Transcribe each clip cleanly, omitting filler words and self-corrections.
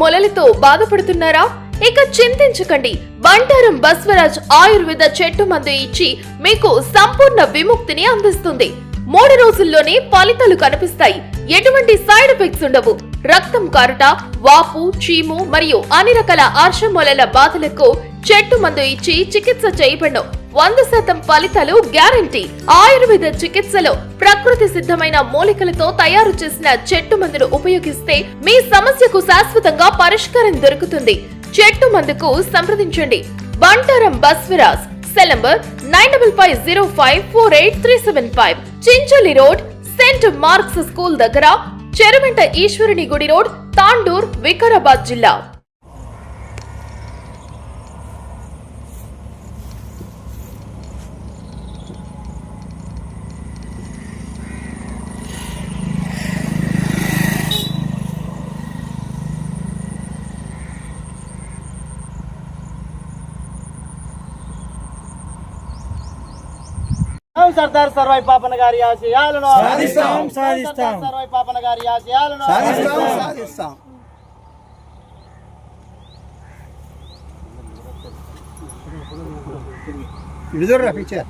మొలలతో బాధపడుతున్నారా? ఇక చింతించకండి. బంటారం బస్వరాజ్ ఆయుర్వేద చెట్టు మందు ఇచ్చి మీకు సంపూర్ణ విముక్తిని అందిస్తుంది. 3 రోజుల్లోనే ఫలితాలు కనిపిస్తాయి. ఎటువంటి సైడ్ ఎఫెక్ట్స్ ఉండవు. రక్తం కారుట, వాపు, చీము మరియు అన్ని రకాల ఆర్షమొలల బాధలకు చెట్టు మందు ఇచ్చి చికిత్స చేయబడను. 100% ఫలితాలు గ్యారంటీ. ఆయుర్వేద చికిత్సలో ప్రకృతి సిద్ధమైన మూలికలతో తయారు చేసిన చెట్టు మందును ఉపయోగిస్తే మీ సమస్యకు శాశ్వతంగా పరిష్కారం దొరుకుతుంది. చెట్టు మందుకు సంప్రదించండి. Bantaram Baswaraj. Cell number 9505483375. Chincholi road, Saint Mark's school దగ్గర, చెరువెంట ఈశ్వరుని గుడి రోడ్, తాండూర్, వికారాబాద్ జిల్లా. సర్దార్ సర్వాయి పాపన్న గారి ఆశయాలను సాధిస్తాం. సర్వాయి పాపన్న గారి ఆశయాలను సాధిస్తాం. ఇడుదోరా పిక్చర్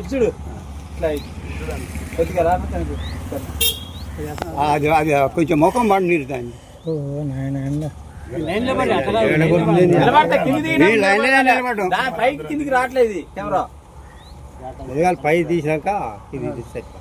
ఇచ్చుడు అది కొంచెం ముఖం మాట నీరు దాన్ని కిందికి రావట్లేదు కెమెరా పై తీసాక ఇది సెట్.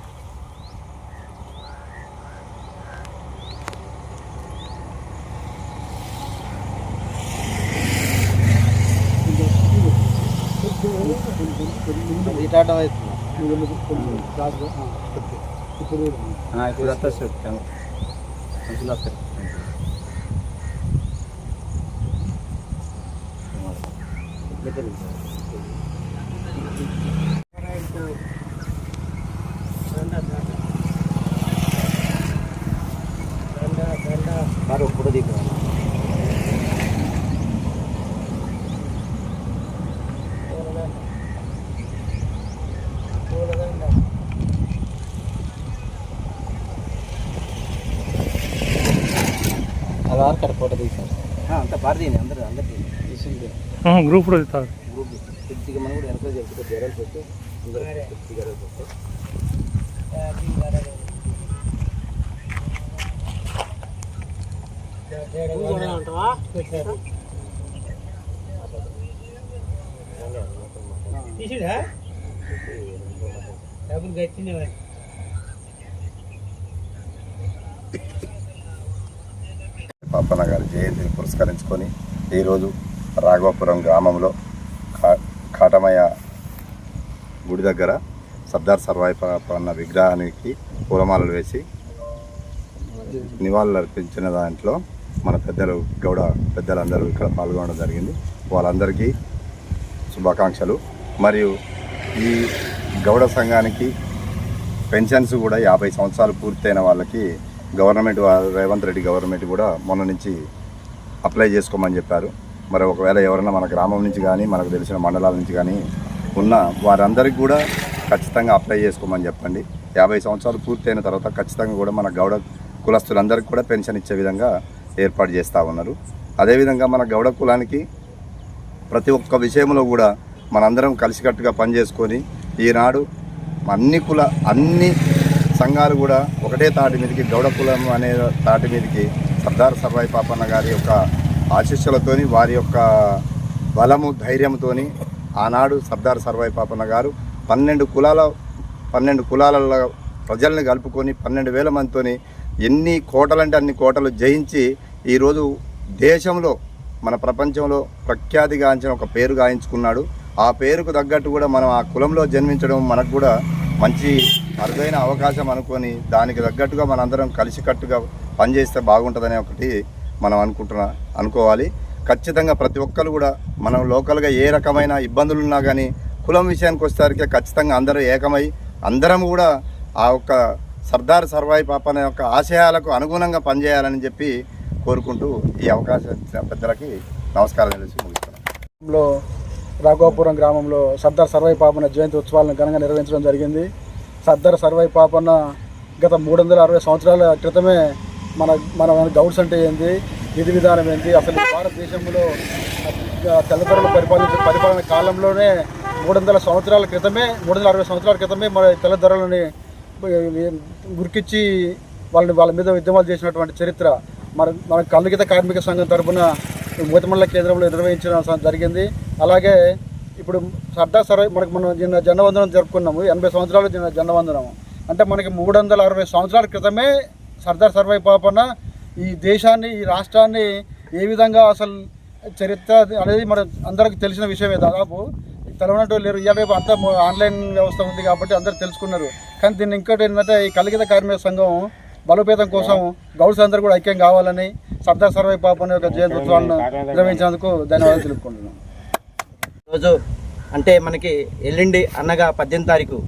ఇప్పుడు వస్తుంది ఇప్పుడు దిగు ఆధార్ కార్డ్ ఫోటో తీసారు అంత పారు తీయండి. అందరికీ గ్రూప్ కూడా తీస్తారు. గ్రూప్ కొద్దిగా మనం కూడా ఎంకరేజ్ చేస్తే జరాలు పెట్టి అందరూ పాపన్న గారి జయంతిని పురస్కరించుకొని ఈరోజు రాఘవాపురం గ్రామంలో కాటమయ్య గుడి దగ్గర సర్దార్ సర్వాయి పాపన్న విగ్రహానికి పూలమాలలు వేసి నివాళులు అర్పించిన దాంట్లో మన పెద్దలు గౌడ పెద్దలందరూ ఇక్కడ పాల్గొనడం జరిగింది. వాళ్ళందరికీ శుభాకాంక్షలు. మరియు ఈ గౌడ సంఘానికి పెన్షన్స్ కూడా 50 సంవత్సరాలు పూర్తయిన వాళ్ళకి గవర్నమెంట్ రేవంత్ రెడ్డి గవర్నమెంట్ కూడా మొన్న నుంచి అప్లై చేసుకోమని చెప్పారు. మరి ఒకవేళ ఎవరైనా మన గ్రామం నుంచి కానీ మనకు తెలిసిన మండలాల నుంచి కానీ ఉన్న వారందరికీ కూడా ఖచ్చితంగా అప్లై చేసుకోమని చెప్పండి. 50 సంవత్సరాలు పూర్తయిన తర్వాత ఖచ్చితంగా కూడా మన గౌడ కులస్తులందరికీ కూడా పెన్షన్ ఇచ్చే విధంగా ఏర్పాటు చేస్తూ ఉన్నారు. అదేవిధంగా మన గౌడ కులానికి ప్రతి ఒక్క విషయంలో కూడా మనందరం కలిసికట్టుగా పనిచేసుకొని ఈనాడు అన్ని సంఘాలు కూడా ఒకటే తాటి మీదకి గౌడ కులం అనే తాటి మీదకి సర్దార్ సర్వాయి పాపన్న గారి యొక్క ఆశీస్సులతోని వారి యొక్క బలము ధైర్యంతోని ఆనాడు సర్దార్ సర్వాయి పాపన్న గారు 12 కులాలలో ప్రజల్ని కలుపుకొని 12,000 మందితోని ఎన్ని కోటలంటే అన్ని కోటలు జయించి ఈరోజు దేశంలో మన ప్రపంచంలో ప్రఖ్యాతిగాంచిన ఒక పేరు గాయించుకున్నాడు. ఆ పేరుకు తగ్గట్టు కూడా మనం ఆ కులంలో జన్మించడం మనకు కూడా మంచి అరుదైన అవకాశం అనుకొని దానికి తగ్గట్టుగా మనందరం కలిసికట్టుగా పనిచేస్తే బాగుంటుందనే ఒకటి మనం అనుకోవాలి. ఖచ్చితంగా ప్రతి ఒక్కరు కూడా మనం లోకల్గా ఏ రకమైన ఇబ్బందులు ఉన్నా కానీ కులం విషయానికి వచ్చేసరికి ఖచ్చితంగా అందరూ ఏకమై అందరం కూడా ఆ ఒక్క సర్దార్ సర్వాయి పాపన్న యొక్క ఆశయాలకు అనుగుణంగా పనిచేయాలని చెప్పి కోరుకుంటూ ఈ అవకాశం ఇచ్చిన పెద్దలకి నమస్కారం తెలిసి ముగిస్తున్నాం. రాఘవాపురం గ్రామంలో సర్దార్ సర్వాయి పాపన్న జయంతి ఉత్సవాలను ఘనంగా నిర్వహించడం జరిగింది. సర్దార్ సర్వాయి పాపన్న గత 360 సంవత్సరాల క్రితమే మన గౌడ్స్ అంటే ఏంది, విధి విధానం ఏంటి, అసలు భారతదేశంలో తెల్లదొరలు పరిపాలన కాలంలోనే 360 సంవత్సరాల క్రితమే మన తెల్లదొరలని గురికిచ్చి వాళ్ళ మీద ఉద్యమాలు చేసినటువంటి చరిత్ర మన కల్లుగీత కార్మిక సంఘం తరఫున మూతమల్ల కేంద్రంలో నిర్వహించడం జరిగింది. అలాగే ఇప్పుడు సర్దార్ సర్వై మనం జెండవందనం జరుపుకున్నాము, 80 సంవత్సరాలు జెండవందనము. అంటే మనకి 360 సంవత్సరాల క్రితమే సర్దార్ సర్వై పాపన్న ఈ దేశాన్ని, ఈ రాష్ట్రాన్ని ఏ విధంగా అసలు చరిత్ర అనేది మన అందరికి తెలిసిన విషయమే. దాదాపు తెలవనట్టు లేరు. ఇవాళ రేపు అంతా ఆన్లైన్ వ్యవస్థ ఉంది కాబట్టి అందరూ తెలుసుకున్నారు. కానీ దీన్ని ఇంకోటి ఏంటంటే ఈ కల్లుగీత కార్మిక సంఘం బలోపేతం కోసం గౌడ్స్ అందరూ కూడా ఐక్యం కావాలని సర్దార్ సర్వై పాపన్న యొక్క జయంతి ఉత్సవాలను నిర్వహించేందుకు ధన్యవాదాలు తెలుపుకుంటున్నాం. రోజు అంటే మనకి ఎల్లుండి అనగా 18 తారీఖు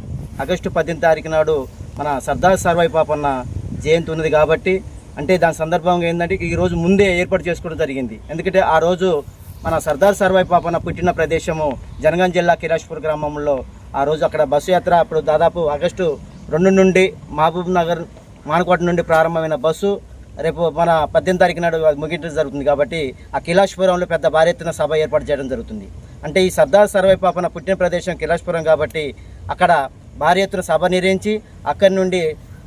ఆగస్టు 18 తారీఖు నాడు మన సర్దార్ సర్వై పాపన్న జయంతి ఉన్నది కాబట్టి అంటే దాని సందర్భంగా ఏంటంటే ఈరోజు ముందే ఏర్పాటు చేసుకోవడం జరిగింది. ఎందుకంటే ఆ రోజు మన సర్దార్ సర్వై పాపన్న పుట్టిన ప్రదేశము జనగాం జిల్లా కిరాష్పూర్ గ్రామంలో ఆ రోజు అక్కడ బస్సు యాత్ర అప్పుడు దాదాపు ఆగస్టు 2 నుండి మహబూబ్ నగర్ మానకోట నుండి ప్రారంభమైన బస్సు రేపు మన 18 తారీఖు నాడు ముగించడం జరుగుతుంది. కాబట్టి ఆ కిలాష్పురంలో పెద్ద భారీ ఎత్తున సభ ఏర్పాటు చేయడం జరుగుతుంది. అంటే ఈ సర్దార్ సర్వై పాపన్న పుట్టిన ప్రదేశం కిలాష్పురం కాబట్టి అక్కడ భారీ ఎత్తున సభ నిర్వహించి అక్కడి నుండి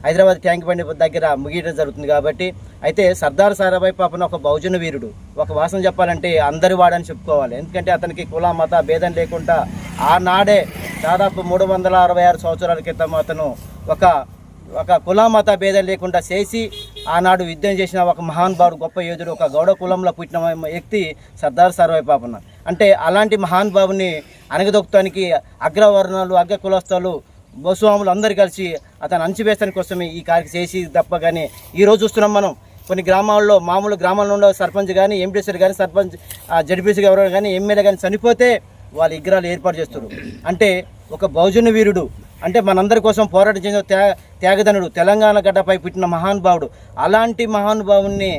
హైదరాబాద్ ట్యాంక్ బండి దగ్గర ముగియడం జరుగుతుంది. కాబట్టి అయితే సర్దార్ సర్వై పాపన్న ఒక బహుజన వీరుడు, ఒక వాసన చెప్పాలంటే అందరి వాడని చెప్పుకోవాలి. ఎందుకంటే అతనికి కుల మత భేదం లేకుండా ఆనాడే దాదాపు 366 సంవత్సరాల క్రితం అతను ఒక కుల మత భేదం లేకుండా చేసి ఆనాడు యుద్ధం చేసిన ఒక మహానుభావుడు, గొప్ప యోధుడు, ఒక గౌడ కులంలో పుట్టిన వ్యక్తి సర్దార్ సర్వై పాపన్న. అంటే అలాంటి మహానుభావుని అణగదొక్కడానికి అగ్రవర్ణాలు, అగ్ర కులస్థులు, భూస్వాములు అందరూ కలిసి అతను అణచివేస్తానికి కోసమే ఈ కార్యక్రమం చేసి తప్ప. కానీ ఈరోజు చూస్తున్నాం మనం కొన్ని గ్రామాల్లో, మామూలు గ్రామాల్లో ఉండే సర్పంచ్ కానీ, ఎంపీసీ కానీ, సర్పంచ్ జడ్పీసీ ఎవరు కానీ, ఎమ్మెల్యే కానీ చనిపోతే వాళ్ళ విగ్రహాలు ఏర్పాటు చేస్తారు. అంటే ఒక బహుజన వీరుడు, అంటే మనందరి కోసం పోరాటం చేసిన త్యాగధనుడు, తెలంగాణ గడ్డపై పుట్టిన మహానుభావుడు. అలాంటి మహానుభావుని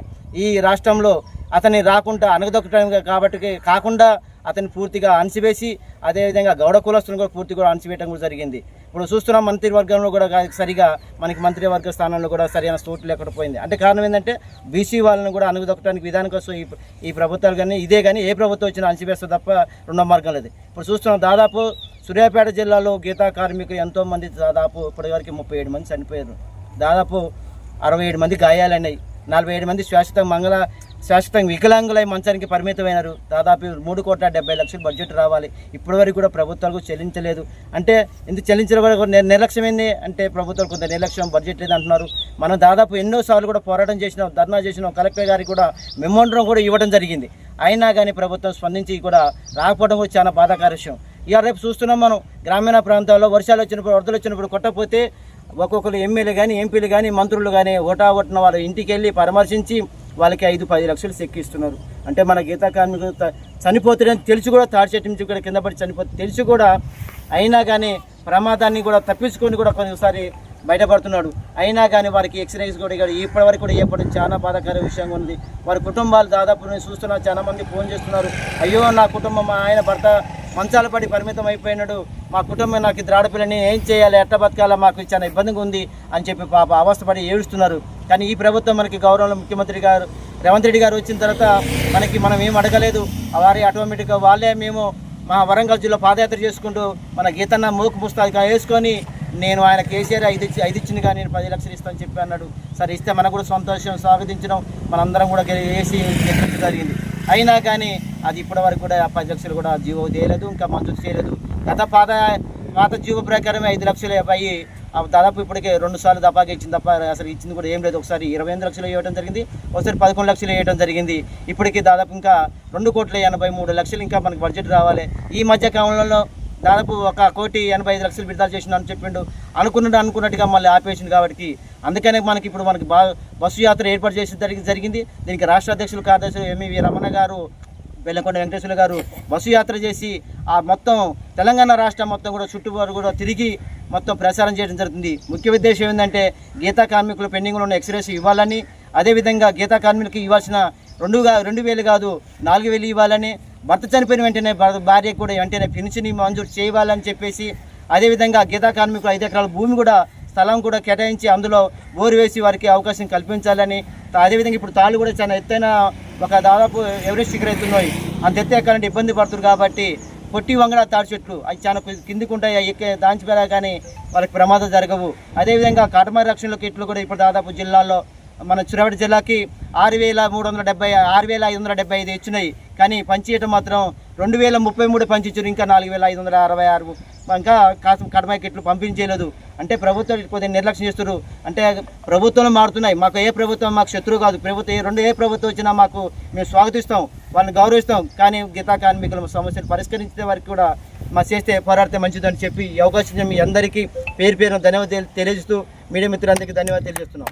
ఈ రాష్ట్రంలో అతన్ని రాకుండా అణగదొక్కడం కాబట్టి కాకుండా అతన్ని పూర్తిగా అణచివేసి అదేవిధంగా గౌడ కులస్తులను కూడా పూర్తిగా అణచివేయడం కూడా జరిగింది. ఇప్పుడు చూస్తున్నాం మంత్రివర్గంలో కూడా సరిగా మనకి మంత్రివర్గ స్థానంలో కూడా సరైన చోటు లేకపోయింది. అంటే కారణం ఏంటంటే బీసీ వాళ్ళని కూడా అణగదొక్కడానికి విధానం కోసం ఈ ప్రభుత్వాలు కానీ ఇదే కానీ ఏ ప్రభుత్వం వచ్చినా అణచివేస్తే తప్ప రెండో మార్గం లేదు. ఇప్పుడు చూస్తున్నాం దాదాపు సూర్యాపేట జిల్లాలో గీతా కార్మికులు ఎంతోమంది దాదాపు ఇప్పటివరకు 37 మంది చనిపోయారు, దాదాపు 67 మంది గాయాలైనాయి, 47 మంది శాశ్వతంగా వికలాంగులై మంచానికి పరిమితమైనారు. దాదాపు 3,70,00,000 బడ్జెట్ రావాలి, ఇప్పటివరకు కూడా ప్రభుత్వాలకు చెల్లించలేదు. అంటే ఎందుకు చెల్లించడం కూడా నిర్లక్ష్యం ఏంది అంటే ప్రభుత్వాలు కొంత నిర్లక్ష్యం, బడ్జెట్ లేదు అంటున్నారు. మనం దాదాపు ఎన్నోసార్లు కూడా పోరాటం చేసినాం, ధర్నా చేసినాం, కలెక్టర్ గారికి కూడా మెమోండరం కూడా ఇవ్వడం జరిగింది. అయినా కానీ ప్రభుత్వం స్పందించి కూడా రాకపోవడం కూడా చాలా బాధాకర విషయం. ఇక రేపు చూస్తున్నాం మనం గ్రామీణ ప్రాంతాల్లో వర్షాలు వచ్చినప్పుడు, వరదలు వచ్చినప్పుడు కొట్టకపోతే ఒక్కొక్కరు ఎమ్మెల్యే కానీ, ఎంపీలు కానీ, మంత్రులు కానీ ఓటాగొట్టిన వాళ్ళ ఇంటికి వెళ్ళి పరామర్శించి వాళ్ళకి 5-10 లక్షలు చెక్కిస్తున్నారు. అంటే మన గీతా కార్మికులు చనిపోతారని తెలిసి కూడా తాడి చెట్టు నుంచి కూడా కింద పడి చనిపోతే తెలిసి కూడా అయినా కానీ ప్రమాదాన్ని కూడా తప్పించుకొని కూడా కొన్నిసారి బయటపడుతున్నాడు. అయినా కానీ వారికి ఎక్స్రేస్ కూడా ఇప్పటివరకు కూడా ఏపడం చాలా బాధాకర విషయంగా ఉంది. వారి కుటుంబాలు దాదాపు నేను చూస్తున్నా చాలా మంది ఫోన్ చేస్తున్నారు, అయ్యో నా కుటుంబం, మా ఆయన భర్త మంచాల పడి పరిమితం అయిపోయినాడు, మా కుటుంబం నాకు ఇద్దరు ఆడపిల్లని ఏం చేయాలి, ఎట్ట బతకాలా, మాకు చాలా ఇబ్బందిగా ఉంది అని చెప్పి పాప అవస్థపడి ఏడుస్తున్నారు. కానీ ఈ ప్రభుత్వం మనకి గౌరవంలో ముఖ్యమంత్రి గారు రేవంత్ రెడ్డి గారు వచ్చిన తర్వాత మనం ఏం అడగలేదు, వారి ఆటోమేటిక్గా వాళ్ళే మేము మా వరంగల్ జిల్లా పాదయాత్ర చేసుకుంటూ మన గీతన్న మూకు పుస్తకాలు వేసుకొని నేను ఆయన కేసీఆర్ 5 ఇచ్చింది కానీ నేను 10 లక్షలు ఇస్తానని చెప్పి అన్నాడు. సరే ఇస్తే మనకు కూడా సంతోషం, స్వాగతించడం, మనందరం కూడా వేసి గెలిపించడం జరిగింది. అయినా కానీ అది ఇప్పటివరకు కూడా 10 లక్షలు కూడా జీవో చేయలేదు, ఇంకా మంజూరు చేయలేదు. పాత జీవో ప్రకారమే 5 లక్షలు అయ్యి దాదాపు ఇప్పటికే 2 సార్లు దఫాగా ఇచ్చింది తప్ప అసలు ఇచ్చింది కూడా ఏం లేదు. ఒకసారి 28 లక్షలు ఇవ్వడం జరిగింది, ఒకసారి 11 లక్షలు ఇవ్వడం జరిగింది. ఇప్పటికీ దాదాపు ఇంకా 2,83,00,000 ఇంకా మనకి బడ్జెట్ రావాలి. ఈ మధ్య కాలంలో దాదాపు 1,85,00,000 విడుదల చేసినాను చెప్పిండు, అనుకున్నట్టుగా మళ్ళీ ఆపేసింది. కాబట్టి అందుకనే మనకి ఇప్పుడు బస్సు యాత్ర ఏర్పాటు చేసి జరిగింది. దీనికి రాష్ట్ర అధ్యక్షులు కార్యదర్శి ఎంవి రమణ గారు, బెల్లంకొండ వెంకటేశ్వర గారు బస్సు యాత్ర చేసి ఆ మొత్తం తెలంగాణ రాష్ట్రం మొత్తం కూడా చుట్టుపక్కల కూడా తిరిగి మొత్తం ప్రచారం చేయడం జరుగుతుంది. ముఖ్య ఉద్దేశం ఏంటంటే గీతా కార్మికులు పెండింగ్లో ఉన్న ఎక్స్రేస్ ఇవ్వాలని, అదేవిధంగా గీతా కార్మికులకు ఇవ్వాల్సిన 2,000 కాదు 4,000 ఇవ్వాలని, భర్త చనిపోయిన వెంటనే భార్యకు కూడా వెంటనే పెన్షన్ మంజూరు చేయాలని చెప్పేసి, అదేవిధంగా గీతా కార్మికులు 5 ఎకరాల భూమి కూడా స్థలం కూడా కేటాయించి అందులో బోరు వేసి వారికి అవకాశం కల్పించాలని, అదేవిధంగా ఇప్పుడు తాళ్ళు కూడా చాలా ఎత్తైన ఒక దాదాపు ఎవరెస్ట్ శిఖరం ఎత్తున్నాయి అంత ఎత్తే ఎక్కాలంటే ఇబ్బంది పడుతుంది కాబట్టి పొట్టి వంగడ తాడి చెట్లు అవి చాలా కిందికి ఉంటాయి, అవి ఎక్కే దాంచిపోయా కానీ వాళ్ళకి ప్రమాదం జరగవు. అదేవిధంగా కాటమారి రక్షణ కిట్లు కూడా ఇప్పుడు దాదాపు జిల్లాల్లో మన సూర్యాపేట జిల్లాకి 6,575 ఇచ్చినాయి, కానీ పంచియటం మాత్రం 2,033 పంచించారు, ఇంకా 4,566 ఇంకా కాసం కడమాయి కిట్లు పంపించలేదు. అంటే ప్రభుత్వం కొద్దిగా నిర్లక్ష్యం చేస్తున్నారు. అంటే ప్రభుత్వాలు మారుతున్నాయి, మాకు ఏ ప్రభుత్వం మాకు శత్రువు కాదు. ప్రభుత్వం ఏ ప్రభుత్వం వచ్చినా మాకు మేము స్వాగతిస్తాం, వాళ్ళని గౌరవిస్తాం. కానీ గీతా కార్మికుల సమస్యలు పరిష్కరించే వరకు కూడా మా చేస్తే పోరాడితే మంచిదని చెప్పి ఈ అవకాశం మీ అందరికీ పేరు ధన్యవాదాలు తెలియజేస్తూ మీడియా మిత్రులందరికీ ధన్యవాదాలు తెలియజేస్తున్నాం.